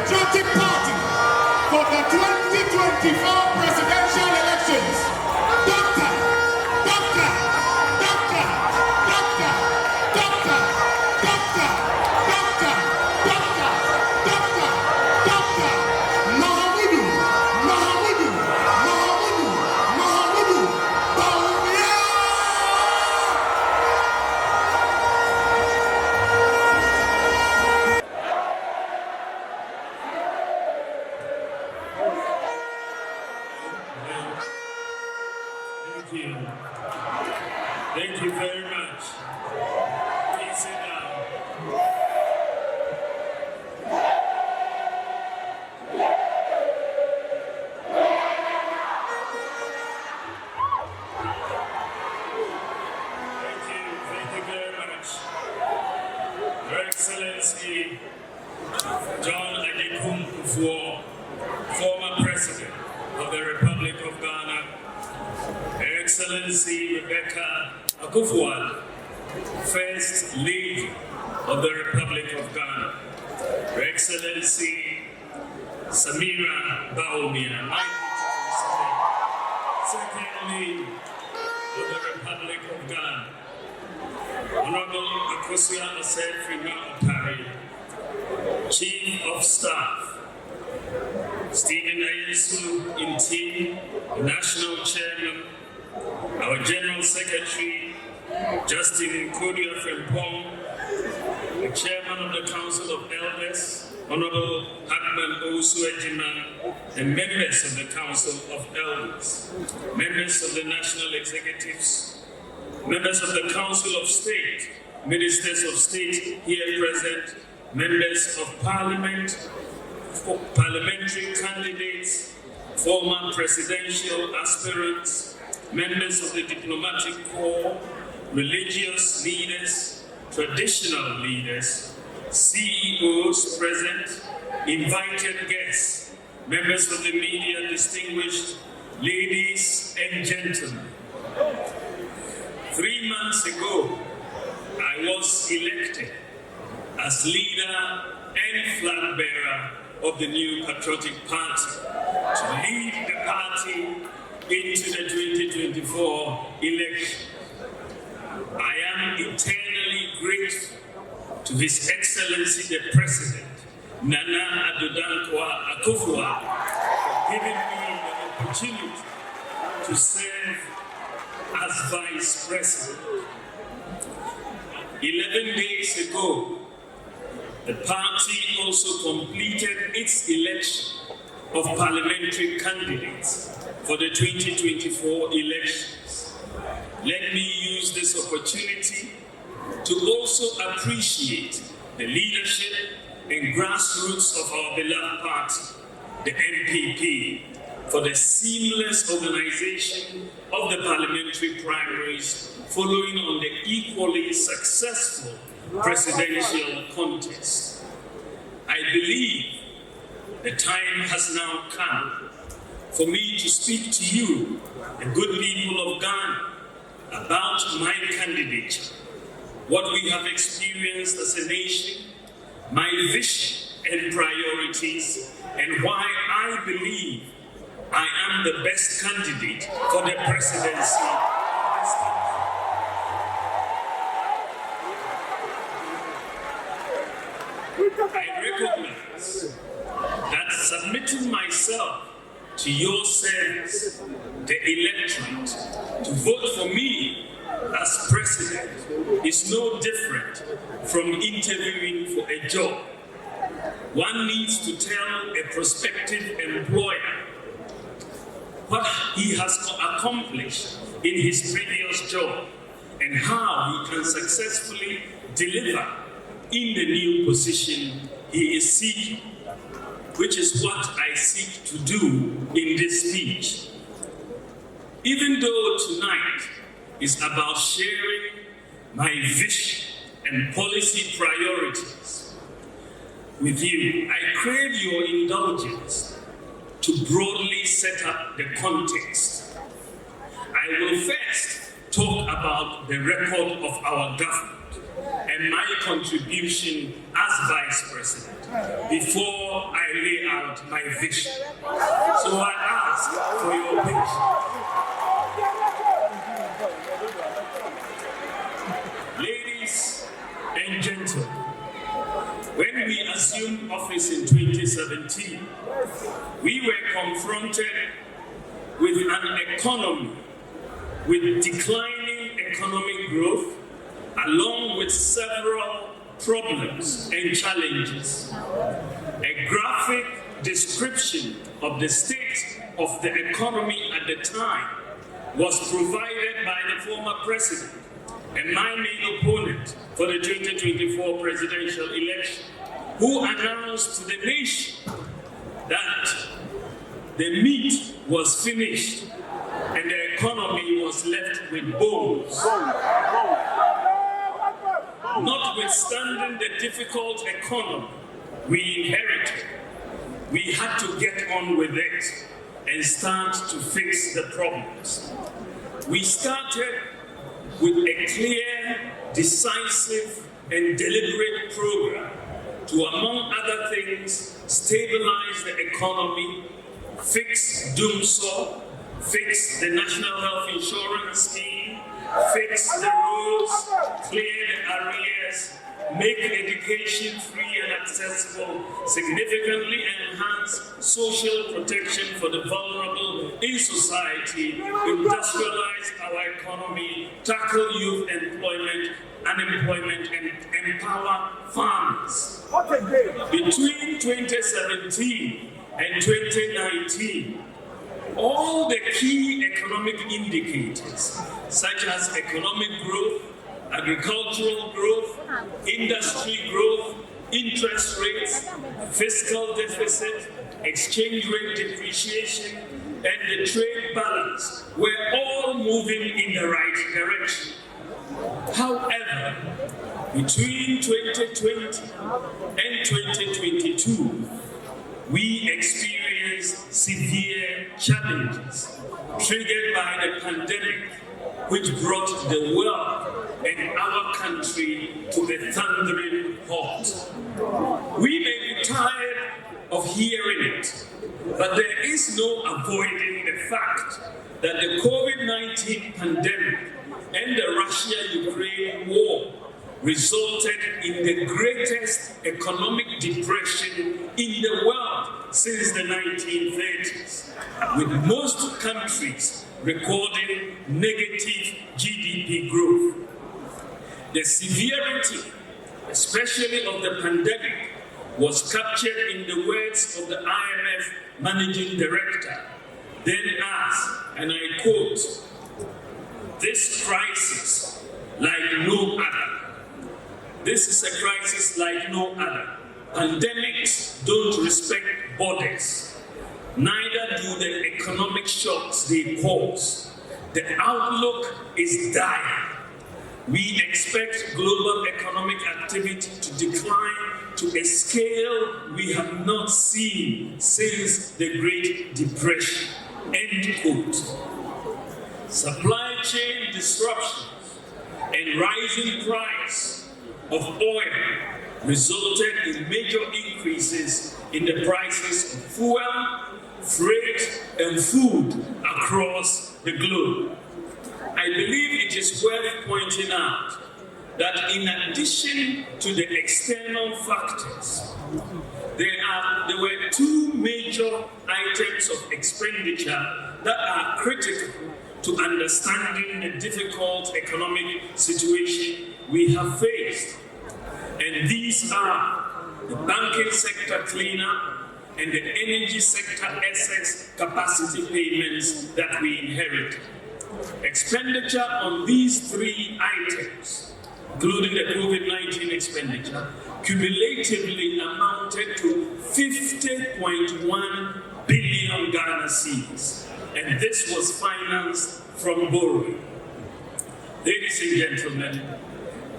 Patriotic Party for the 2024 presidential elections. Dr. Thank you very much. Please sit down. Thank you very much. Your Excellency, John Adekum Kufuor, former President of the Republic of Ghana, Her Excellency Rebecca Akufo-Addo, First Lady of the Republic of Ghana, Her Excellency Samira Bawumia, Second Lady of the Republic of Ghana, Honorable Akosua Osei-Freema Opare, Chief of Staff, Stephen Ayesu Inti, the National Chairman, our General Secretary, Justin Kodia Frimpong, the Chairman of the Council of Elders, Honorable Hartman Osu-Ejima, and members of the Council of Elders, members of the National Executives, members of the Council of State, Ministers of State here present, members of Parliament, parliamentary candidates, former presidential aspirants, members of the diplomatic corps, religious leaders, traditional leaders, CEOs present, invited guests, members of the media, distinguished ladies and gentlemen. 3 months ago, I was elected as leader and flag bearer of the new Patriotic Party to lead the party into the 2024 election. I am eternally grateful to His Excellency the President, Nana Addo Dankwa Akufo-Addo, for giving me the opportunity to serve as Vice President. 11 days ago, the party also completed its election of parliamentary candidates for the 2024 elections. Let me use this opportunity to also appreciate the leadership and grassroots of our beloved party, the NPP, for the seamless organization of the parliamentary primaries following on the equally successful presidential contest. I believe the time has now come for me to speak to you, the good people of Ghana, about my candidature, what we have experienced as a nation, my vision and priorities, and why I believe I am the best candidate for the presidency of this country. I recognize that submitting myself to your service, the electorate, to vote for me as president is no different from interviewing for a job. One needs to tell a prospective employer what he has accomplished in his previous job and how he can successfully deliver in the new position he is seeking, which is what I seek to do in this speech. Even though tonight is about sharing my vision and policy priorities with you, I crave your indulgence to broadly set up the context. I will first talk about the record of our government and my contribution as as Vice President before I lay out my vision. So I ask for your patience. Ladies and gentlemen, when we assumed office in 2017, we were confronted with an economy with declining economic growth, along with several problems and challenges. A graphic description of the state of the economy at the time was provided by the former president and my main opponent for the 2024 presidential election, who announced to the nation that the meat was finished and the economy was left with bones. Notwithstanding the difficult economy we inherited, we had to get on with it and start to fix the problems. We started with a clear, decisive, and deliberate program to, among other things, stabilize the economy, fix DUMSO, fix the National Health Insurance Scheme, fix the roads, clear the arrears, make education free and accessible, significantly enhance social protection for the vulnerable in society, industrialize our economy, tackle youth unemployment, and empower farmers. Between 2017 and 2019, all the key economic indicators, such as economic growth, agricultural growth, industry growth, interest rates, fiscal deficit, exchange rate depreciation, and the trade balance were all moving in the right direction. However, between 2020 and 2022, we experienced severe challenges triggered by the pandemic, which brought the world and our country to a thundering halt. We may be tired of hearing it, but there is no avoiding the fact that the COVID-19 pandemic and the Russia-Ukraine war resulted in the greatest economic depression in the world since the 1930s, with most countries recording negative GDP growth. The severity, especially of the pandemic, was captured in the words of the IMF Managing Director, then asked, and I quote, "This crisis, like no other. This is a crisis like no other. Pandemics don't respect borders. Neither do the economic shocks they cause. The outlook is dire. We expect global economic activity to decline to a scale we have not seen since the Great Depression." End quote. Supply chain disruptions and rising price of oil resulted in major increases in the prices of fuel, freight, and food across the globe. I believe it is worth pointing out that in addition to the external factors, there were two major items of expenditure that are critical to understanding the difficult economic situation we have faced. And these are the banking sector cleanup and the energy sector excess capacity payments that we inherited. Expenditure on these three items, including the COVID-19 expenditure, cumulatively amounted to 50.1 billion Ghana cedis, and this was financed from borrowing. Ladies and gentlemen,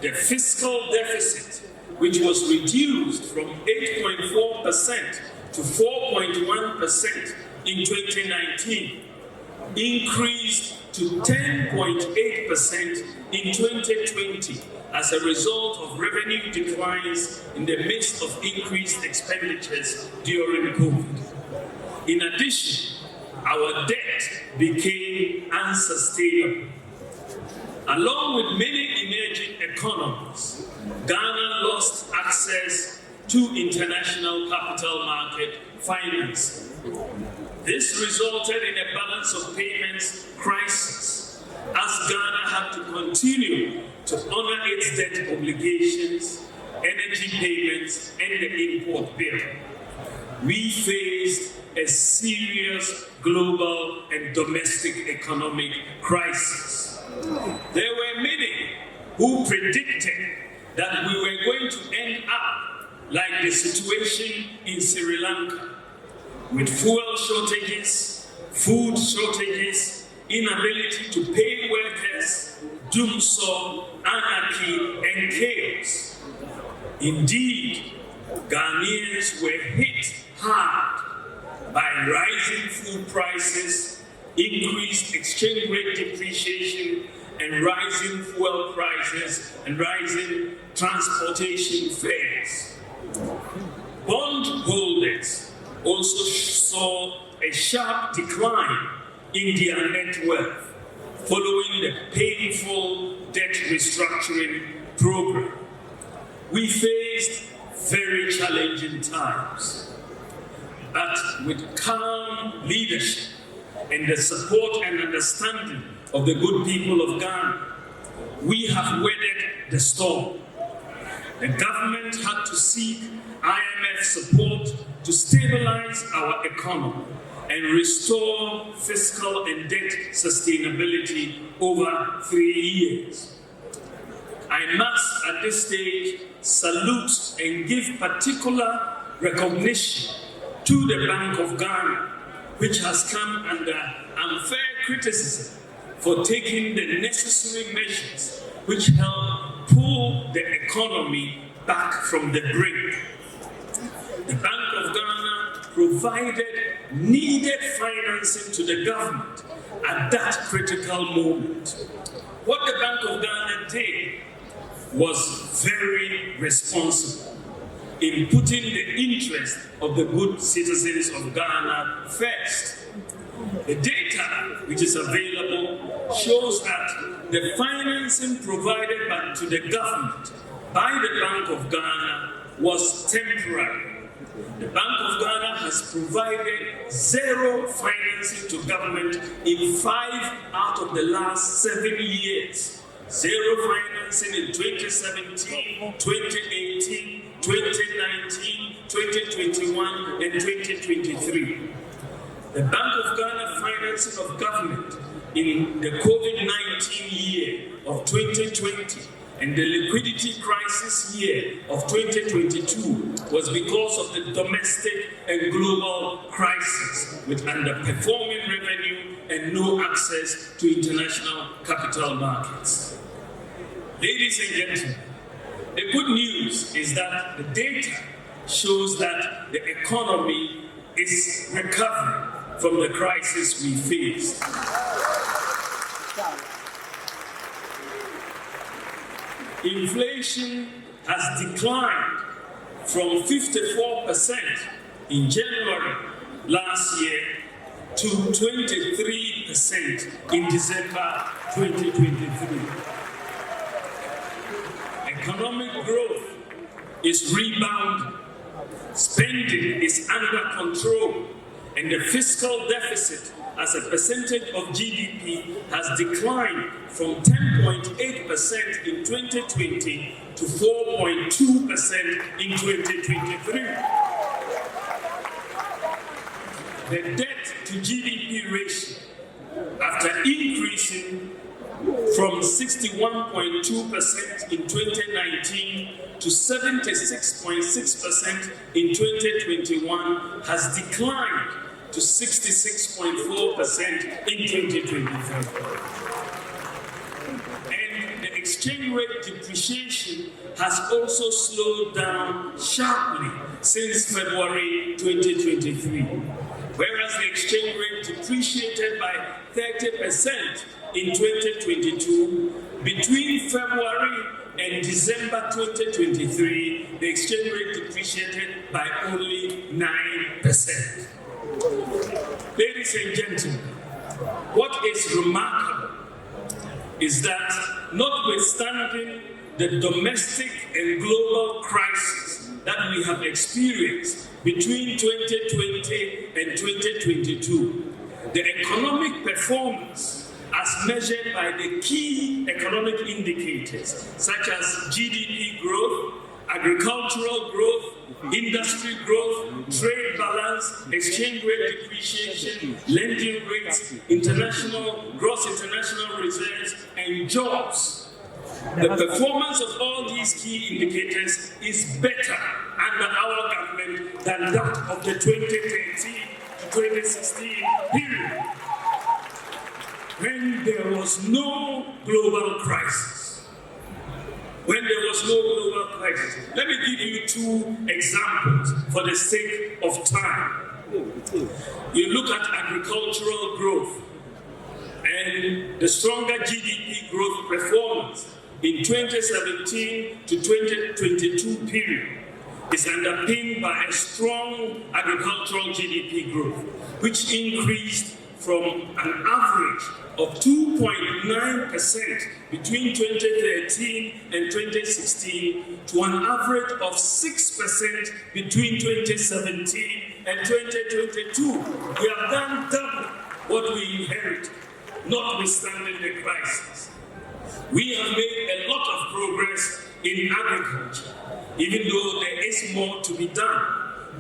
the fiscal deficit, which was reduced from 8.4% to 4.1% in 2019, increased to 10.8% in 2020 as a result of revenue declines in the midst of increased expenditures during COVID. In addition, our debt became unsustainable. Along with many emerging economies, Ghana lost access to international capital market financing. This resulted in a balance of payments crisis, as Ghana had to continue to honor its debt obligations, energy payments, and the import bill. We faced a serious global and domestic economic crisis. There were many who predicted that we were going to end up like the situation in Sri Lanka, with fuel shortages, food shortages, inability to pay workers, doomsday, anarchy, and chaos. Indeed, Ghanaians were hit hard by rising food prices, increased exchange rate depreciation, and rising fuel prices and rising transportation fares. Bondholders also saw a sharp decline in their net worth following the painful debt restructuring program. We faced very challenging times, but with calm leadership and the support and understanding of the good people of Ghana, we have weathered the storm. The government had to seek IMF support to stabilize our economy and restore fiscal and debt sustainability over 3 years. I must, at this stage, salute and give particular recognition to the Bank of Ghana, which has come under unfair criticism for taking the necessary measures which help pull the economy back from the brink. The Bank of Ghana provided needed financing to the government at that critical moment. What the Bank of Ghana did was very responsible in putting the interest of the good citizens of Ghana first. The data which is available shows that the financing provided to the government by the Bank of Ghana was temporary. The Bank of Ghana has provided zero financing to government in 5 out of the last 7 years. Zero financing in 2017, 2018, 2019, 2021, and 2023. The Bank of Ghana financing of government in the COVID-19 year of 2020 and the liquidity crisis year of 2022 was because of the domestic and global crisis, with underperforming revenue and no access to international capital markets. Ladies and gentlemen, the good news is that the data shows that the economy is recovering from the crisis we faced. Inflation has declined from 54% in January last year to 23% in December 2023. Economic growth is rebounding, spending is under control, and the fiscal deficit as a percentage of GDP has declined from 10.8% in 2020 to 4.2% in 2023. The debt to GDP ratio, after increasing from 61.2% in 2019 to 76.6% in 2021, has declined to 66.4% in 2023. And the exchange rate depreciation has also slowed down sharply since February 2023. Whereas the exchange rate depreciated by 30% in 2022, between February and December 2023, the exchange rate depreciated by only 9%. Ladies and gentlemen, what is remarkable is that notwithstanding the domestic and global crisis that we have experienced between 2020 and 2022, the economic performance as measured by the key economic indicators such as GDP growth, agricultural growth, industry growth, trade balance, exchange rate depreciation, lending rates, gross international reserves, and jobs. The performance of all these key indicators is better under our government than that of the 2013 to 2016 period, when there was no global crisis. Let me give you two examples for the sake of time. You look at agricultural growth and the stronger GDP growth performance in 2017 to 2022 period is underpinned by a strong agricultural GDP growth, which increased from an average of 2.9% between 2013 and 2016 to an average of 6% between 2017 and 2022. We have done double what we inherited, notwithstanding the crisis. We have made a lot of progress in agriculture, even though there is more to be done.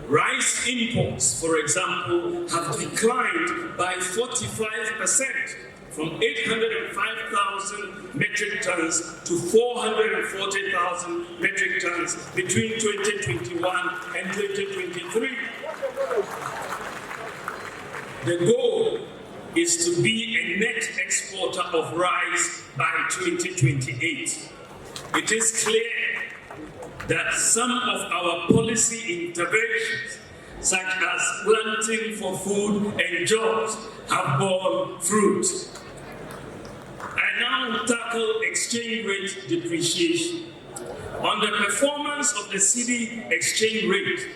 Rice imports, for example, have declined by 45%, from 805,000 metric tons to 440,000 metric tons between 2021 and 2023. The goal is to be a net exporter of rice by 2028. It is clear that some of our policy interventions, such as planting for food and jobs, have borne fruit. I now tackle exchange rate depreciation. On the performance of the cedi exchange rate,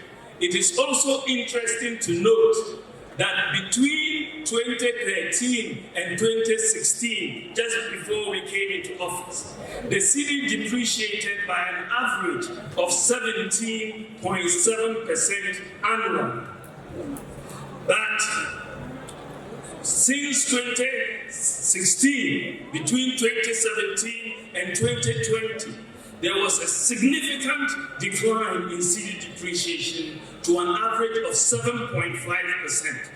it is also interesting to note that between 2013 and 2016, just before we came into office, the cedi depreciated by an average of 17.7% annually. But since 2016, between 2017 and 2020, there was a significant decline in cedi depreciation to an average of 7.5%.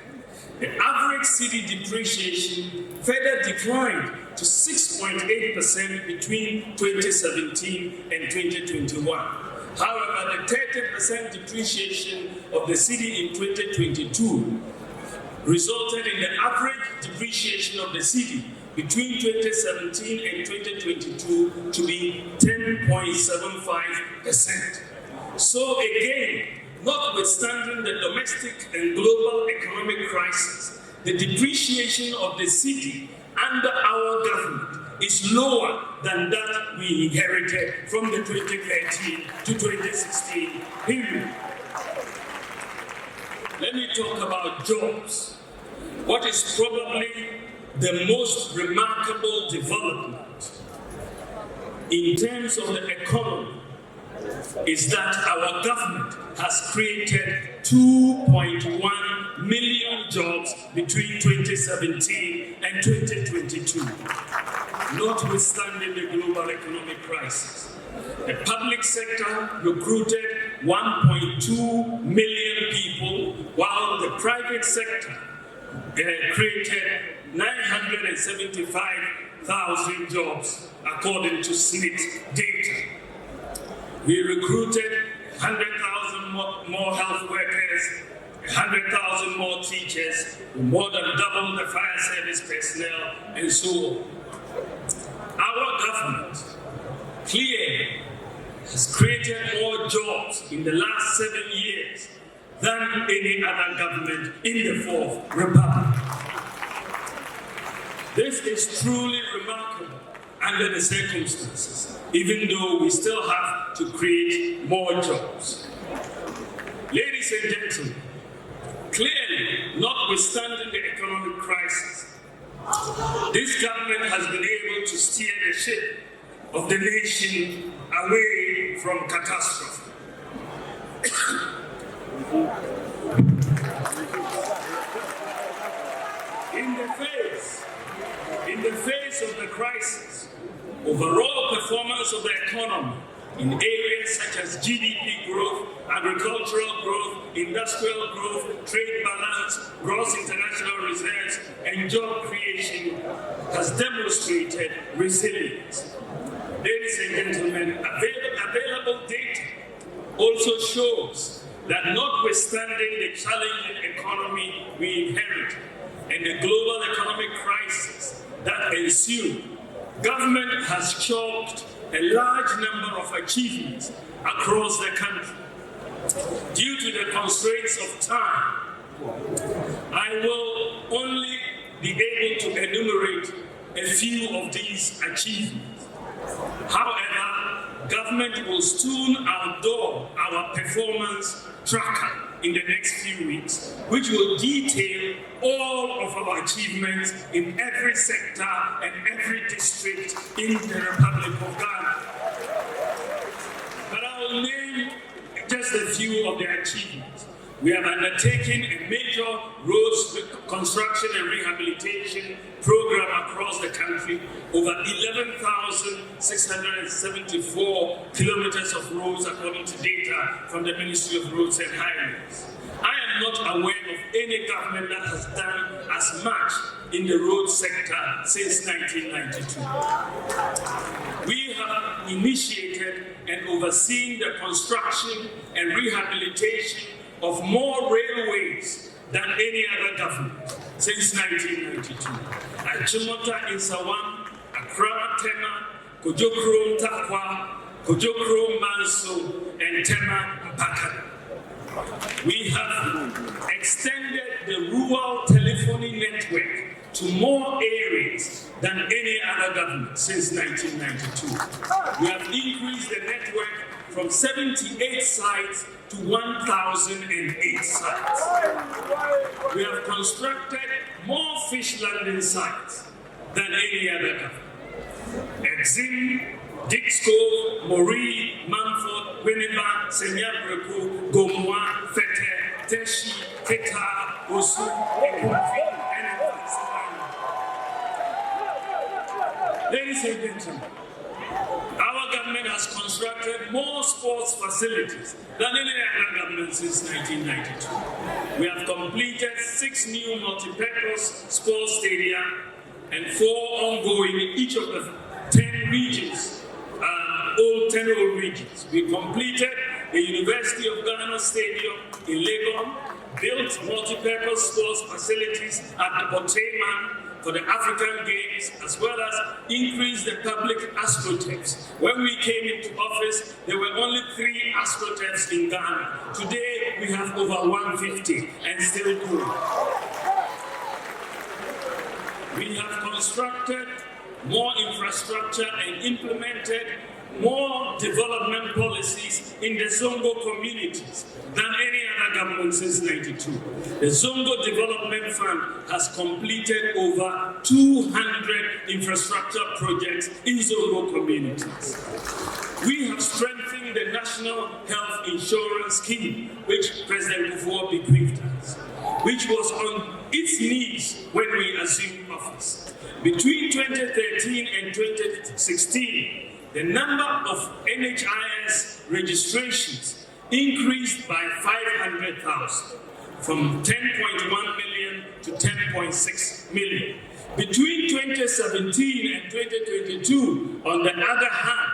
The average cedi depreciation further declined to 6.8% between 2017 and 2021. However, the 30% depreciation of the cedi in 2022 resulted in the average depreciation of the cedi between 2017 and 2022 to be 10.75%. So again, notwithstanding the domestic and global economic crisis, the depreciation of the cedi under our government is lower than that we inherited from the 2013 to 2016 period. Let me talk about jobs. What is probably the most remarkable development in terms of the economy is that our government has created 2.1 million jobs between 2017 and 2022, notwithstanding the global economic crisis. The public sector recruited 1.2 million people, while the private sector created 975,000 jobs, according to SNIT data. We recruited 100,000 more health workers, 100,000 more teachers, more than double the fire service personnel, and so on. Our government clearly has created more jobs in the last 7 years than any other government in the Fourth Republic. This is truly remarkable under the circumstances, even though we still have to create more jobs. Ladies and gentlemen, clearly, notwithstanding the economic crisis, this government has been able to steer the ship of the nation away from catastrophe. In the face of the crisis, overall performance of the economy in areas such as GDP growth, agricultural growth, industrial growth, trade balance, gross international reserves, and job creation has demonstrated resilience. Ladies and gentlemen, available data also shows that notwithstanding the challenging economy we inherit and the global economic crisis that ensued, government has chalked a large number of achievements across the country. Due to the constraints of time, I will only be able to enumerate a few of these achievements. However, government will soon outdoor our performance tracker in the next few weeks, which will detail all of our achievements in every sector and every district in the Republic of Ghana. But I will name just a few of the achievements. We have undertaken a major roads construction and rehabilitation program across the country, over 11,674 kilometers of roads according to data from the Ministry of Roads and Highways. I am not aware of any government that has done as much in the road sector since 1992. We have initiated and overseen the construction and rehabilitation of more railways than any other government since 1992. At Chimota in Sawam, Accra, Tema, Kojokro, Takwa, Kojokro, Manso, and Tema, Mpaka. We have extended the rural telephony network to more areas than any other government since 1992. We have increased the network from 78 sites to 1,008 sites. We have constructed more fish landing sites than any other government. Exim, Dixco, Mori, Mumford, Winneba, Senyabreko, Gomoa, Fete, Teshi, Keta, Osu, Ekunfi, and Ladies and gentlemen, our government has constructed more sports facilities than any other government since 1992. We have completed 6 new multi-purpose sports stadia and 4 ongoing in each of the 10 regions, 10 old regions. We completed the University of Ghana Stadium in Legon, built multi-purpose sports facilities at the Boteman for the African Games, as well as increased the public astroturfs. When we came into office, there were only 3 astroturfs in Ghana. Today, we have over 150 and still growing. We have constructed more infrastructure and implemented more development policies in the Zongo communities than any other government since 92. The Zongo Development Fund has completed over 200 infrastructure projects in Zongo communities. We have strengthened the National Health Insurance Scheme, which President Kufuor bequeathed us, which was on its knees when we assumed office. Between 2013 and 2016, the number of NHIS registrations increased by 500,000, from 10.1 million to 10.6 million. Between 2017 and 2022, on the other hand,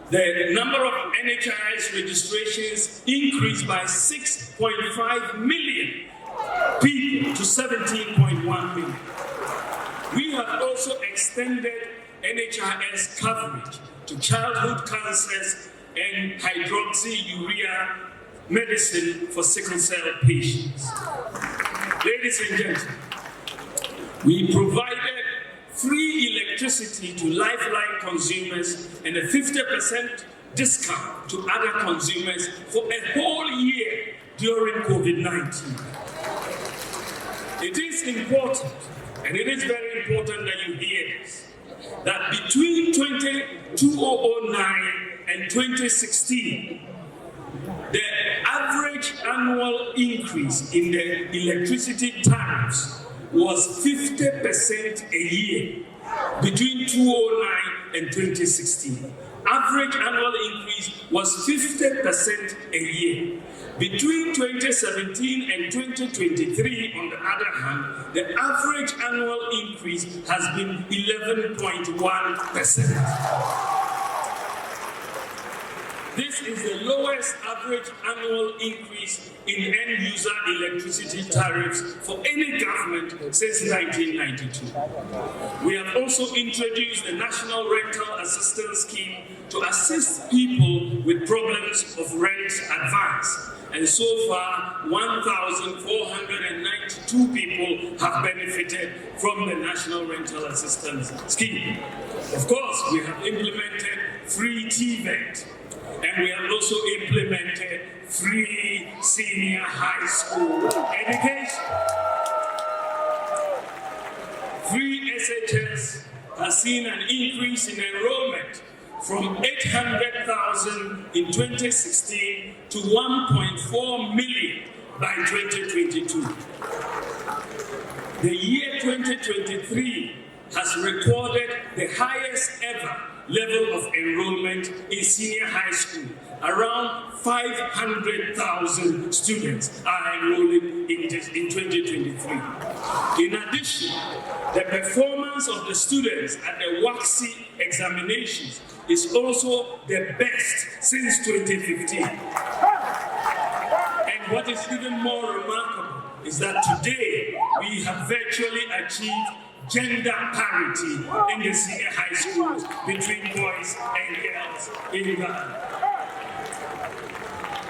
the number of NHIS registrations increased by 6.5 million people to 17.1 million. We have also extended NHIS coverage to childhood cancers and hydroxyurea medicine for sickle cell patients. Ladies and gentlemen, we provided free electricity to lifeline consumers and a 50% discount to other consumers for a whole year during COVID-19. It is important, and it is very important that you hear this, that between 2009 and 2016, the average annual increase in the electricity tariffs was 50% a year between 2009 and 2016. Average annual increase was 50% a year. Between 2017 and 2023, on the other hand, the average annual increase has been 11.1%. This is the lowest average annual increase in end-user electricity tariffs for any government since 1992. We have also introduced the National Rental Assistance Scheme to assist people with problems of rent advance. And so far, 1,492 people have benefited from the National Rental Assistance Scheme. Of course, we have implemented free TVET, and we have also implemented free senior high school education. Free SHS has seen an increase in enrollment from 800,000 in 2016 to 1.4 million by 2022. The year 2023 has recorded the highest ever level of enrollment in senior high school. Around 500,000 students are enrolling in 2023. In addition, the performance of the students at the WACC examinations is also the best since 2015. And what is even more remarkable is that today we have virtually achieved gender parity in the senior high schools between boys and girls in Ghana.